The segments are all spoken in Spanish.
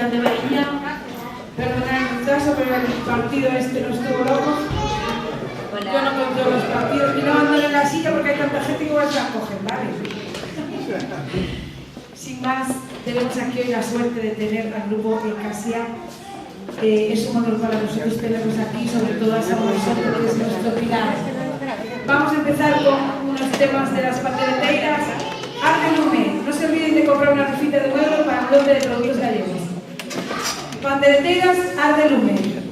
Ciudad de Bahía. Perdonad el caso, pero el partido este no estuvo loco. Yo no controlo los partidos y no ando en la silla porque hay tanta gente que igual se la cogen, ¿vale? Sin más, tenemos aquí hoy la suerte de tener al grupo Ecasia. Es un honor para nosotros tenerlos aquí, sobre todo a Samuel Soto, que es nuestro pilar. Vamos a empezar con unos temas de las pandereteiras. Arde Lume, no se olviden de comprar una rifita de huevo para el lote de productos gallegos. Pandereteiras, Arde Lume.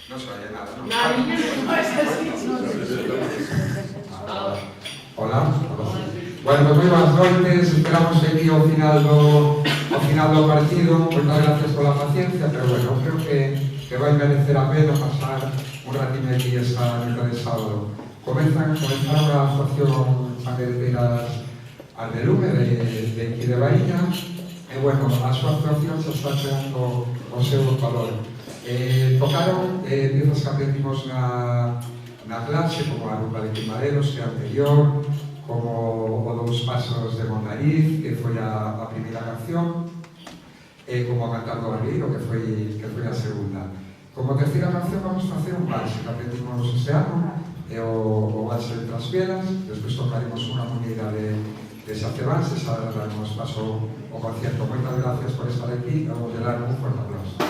Non se oye nada, non? Hola. Bueno, pues moi boas noites, esperamos aquí ao final do partido. Moitas gracias pola paciencia, pero bueno, creo que vai merecer a pena pasar un ratín aquí esta noite de sábado. Comenzaron a actuación Pandereteiras Aldelume de aquí de Baíña, e bueno, a súa actuación xa está chegando ao seu valor. Tocaron piezas que aprendimos na clase, como a rumba de Quimaderos, que é anterior, como o dos pasos de Mondariz, que foi a primeira canción, e como a Cantar do Barbeiro, que foi a segunda. Como terceira canción vamos facer un valse que aprendimos ese ano, e o valse de Traspielas. Despois tocaremos unha muñeira de Xacebans, e xa daremos paso ao concierto. Moitas gracias por estar aquí, e vamos a dar un forte aplauso.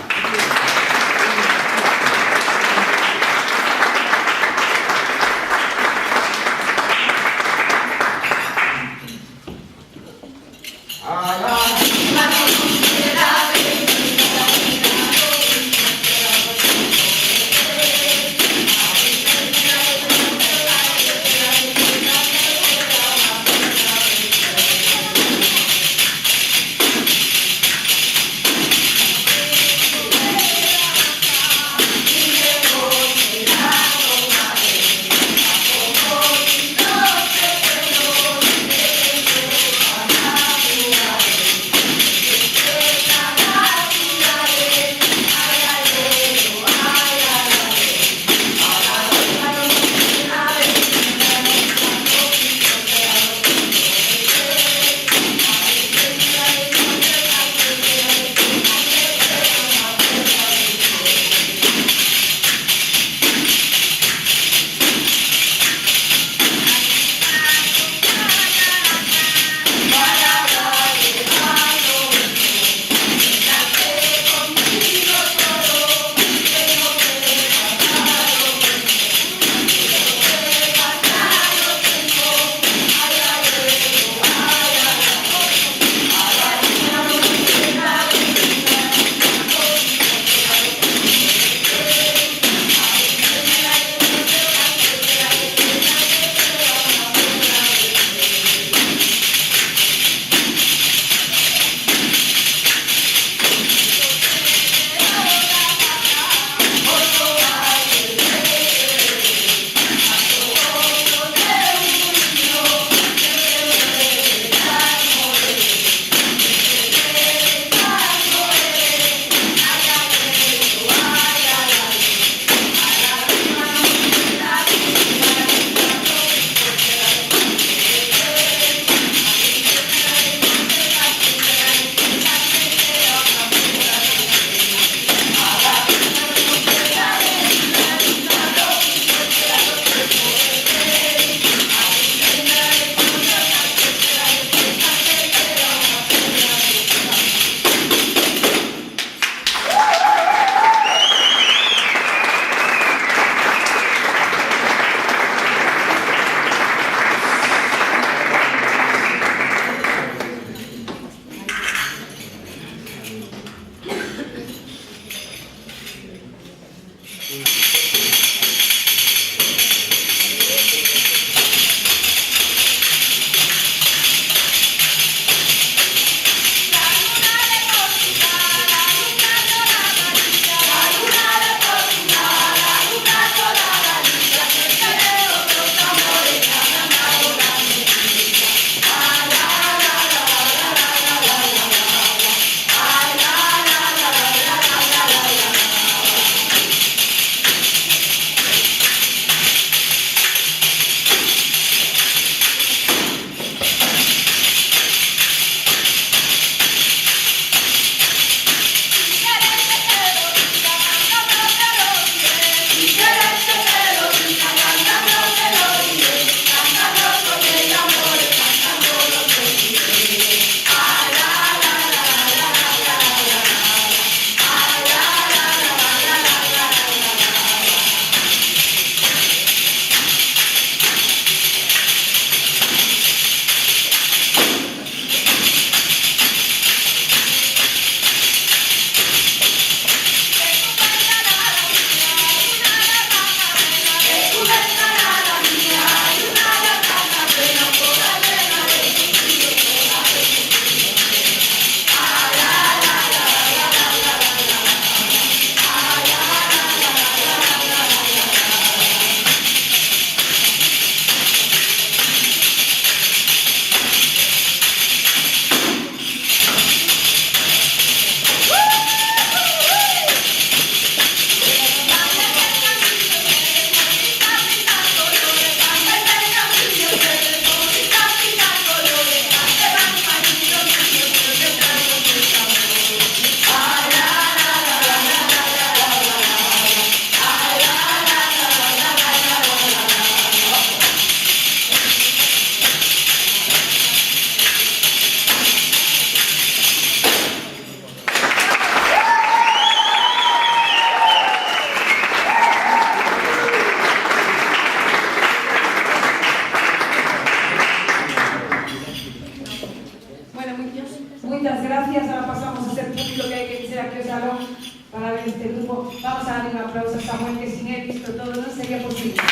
a Samuel, que sin él visto todo non sería posible.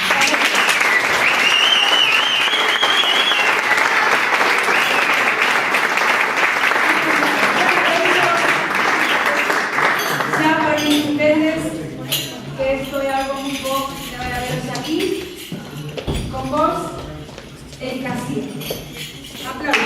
Xa para que entendes que esto é algo moi bo, que vai a veros aquí, con vos, en Casía. Aplausos.